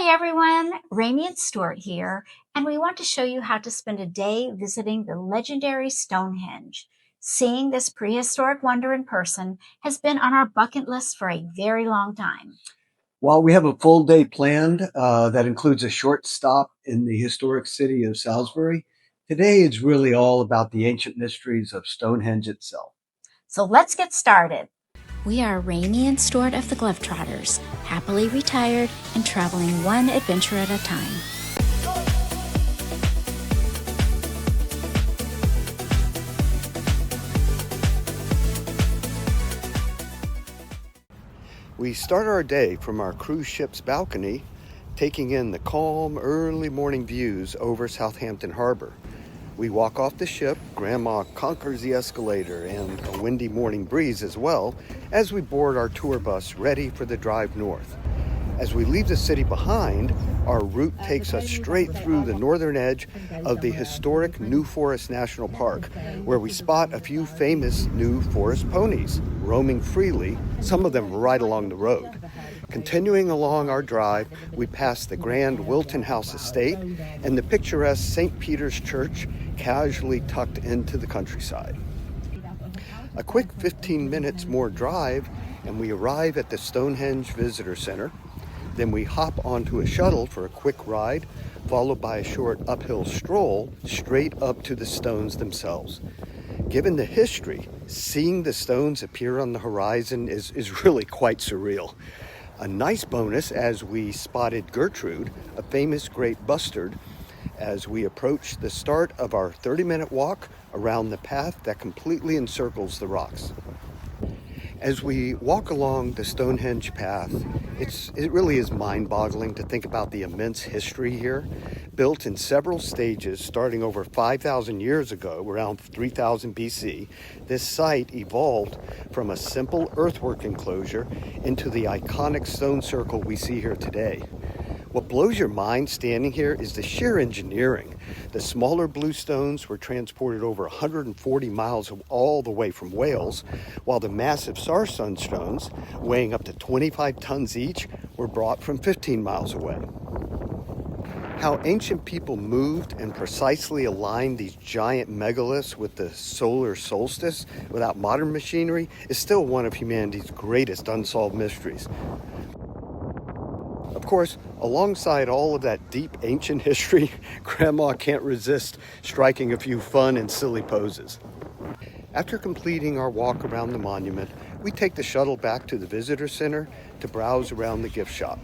Hi everyone, Rainey and Stuart here, and we want to show you how to spend a day visiting the legendary Stonehenge. Seeing this prehistoric wonder in person has been on our bucket list for a very long time. Well, we have a full day planned that includes a short stop in the historic city of Salisbury. Today is really all about the ancient mysteries of Stonehenge itself. So let's get started. We are Rainey and Stuart of the GloveTrotters, happily retired and traveling one adventure at a time. We start our day from our cruise ship's balcony, taking in the calm early morning views over Southampton Harbor. We walk off the ship, Grandma conquers the escalator and a windy morning breeze as well, as we board our tour bus ready for the drive north. As we leave the city behind, our route takes us straight through the northern edge of the historic New Forest National Park, where we spot a few famous New Forest Ponies roaming freely, some of them right along the road. Continuing along our drive, we pass the grand Wilton House estate and the picturesque St. Peter's Church, casually tucked into the countryside. A quick 15 minutes more drive and we arrive at the Stonehenge Visitor Center. Then we hop onto a shuttle for a quick ride, followed by a short uphill stroll straight up to the stones themselves. Given the history, seeing the stones appear on the horizon is really quite surreal. A nice bonus as we spotted Gertrude, a famous great bustard, as we approach the start of our 30-minute walk around the path that completely encircles the rocks. As we walk along the Stonehenge path, it really is mind-boggling to think about the immense history here. Built in several stages starting over 5,000 years ago, around 3000 BC, this site evolved from a simple earthwork enclosure into the iconic stone circle we see here today. What blows your mind standing here is the sheer engineering. The smaller bluestones were transported over 140 miles all the way from Wales, while the massive sarsen stones, weighing up to 25 tons each, were brought from 15 miles away. How ancient people moved and precisely aligned these giant megaliths with the solar solstice without modern machinery is still one of humanity's greatest unsolved mysteries. Of course, alongside all of that deep ancient history, Grandma can't resist striking a few fun and silly poses. After completing our walk around the monument, we take the shuttle back to the visitor center to browse around the gift shop.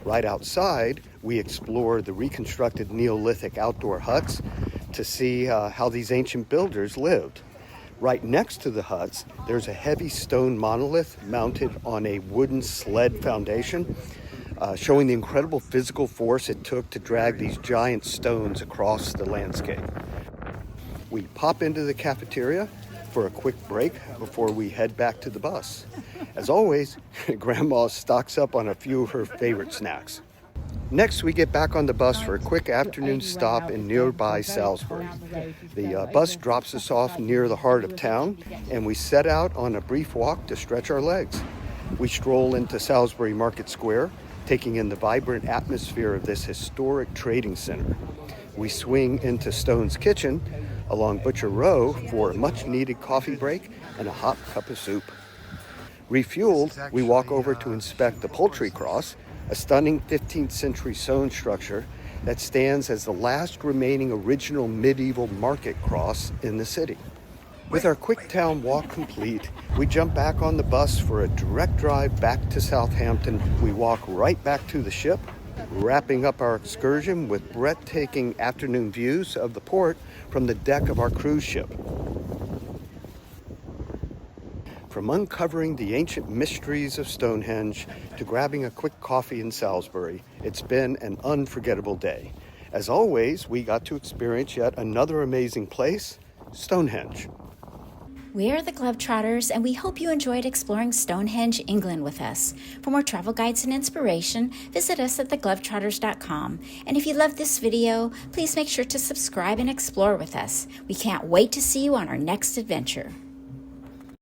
Right outside, we explore the reconstructed Neolithic outdoor huts to see how these ancient builders lived. Right next to the huts, there's a heavy stone monolith mounted on a wooden sled foundation, showing the incredible physical force it took to drag these giant stones across the landscape. We pop into the cafeteria for a quick break before we head back to the bus. As always, Grandma stocks up on a few of her favorite snacks. Next, we get back on the bus for a quick afternoon stop in nearby Salisbury. The bus drops us off near the heart of town, and we set out on a brief walk to stretch our legs. We stroll into Salisbury Market Square, taking in the vibrant atmosphere of this historic trading center. We swing into Stone's Kitchen along Butcher Row for a much-needed coffee break and a hot cup of soup. Refueled, we walk over to inspect the Poultry Cross, a stunning 15th century stone structure that stands as the last remaining original medieval market cross in the city. With our quick town walk complete, we jump back on the bus for a direct drive back to Southampton. We walk right back to the ship, wrapping up our excursion with breathtaking afternoon views of the port from the deck of our cruise ship. From uncovering the ancient mysteries of Stonehenge to grabbing a quick coffee in Salisbury, it's been an unforgettable day. As always, we got to experience yet another amazing place, Stonehenge. We are the GloveTrotters, and we hope you enjoyed exploring Stonehenge, England with us. For more travel guides and inspiration, visit us at theglovetrotters.com. And if you loved this video, please make sure to subscribe and explore with us. We can't wait to see you on our next adventure.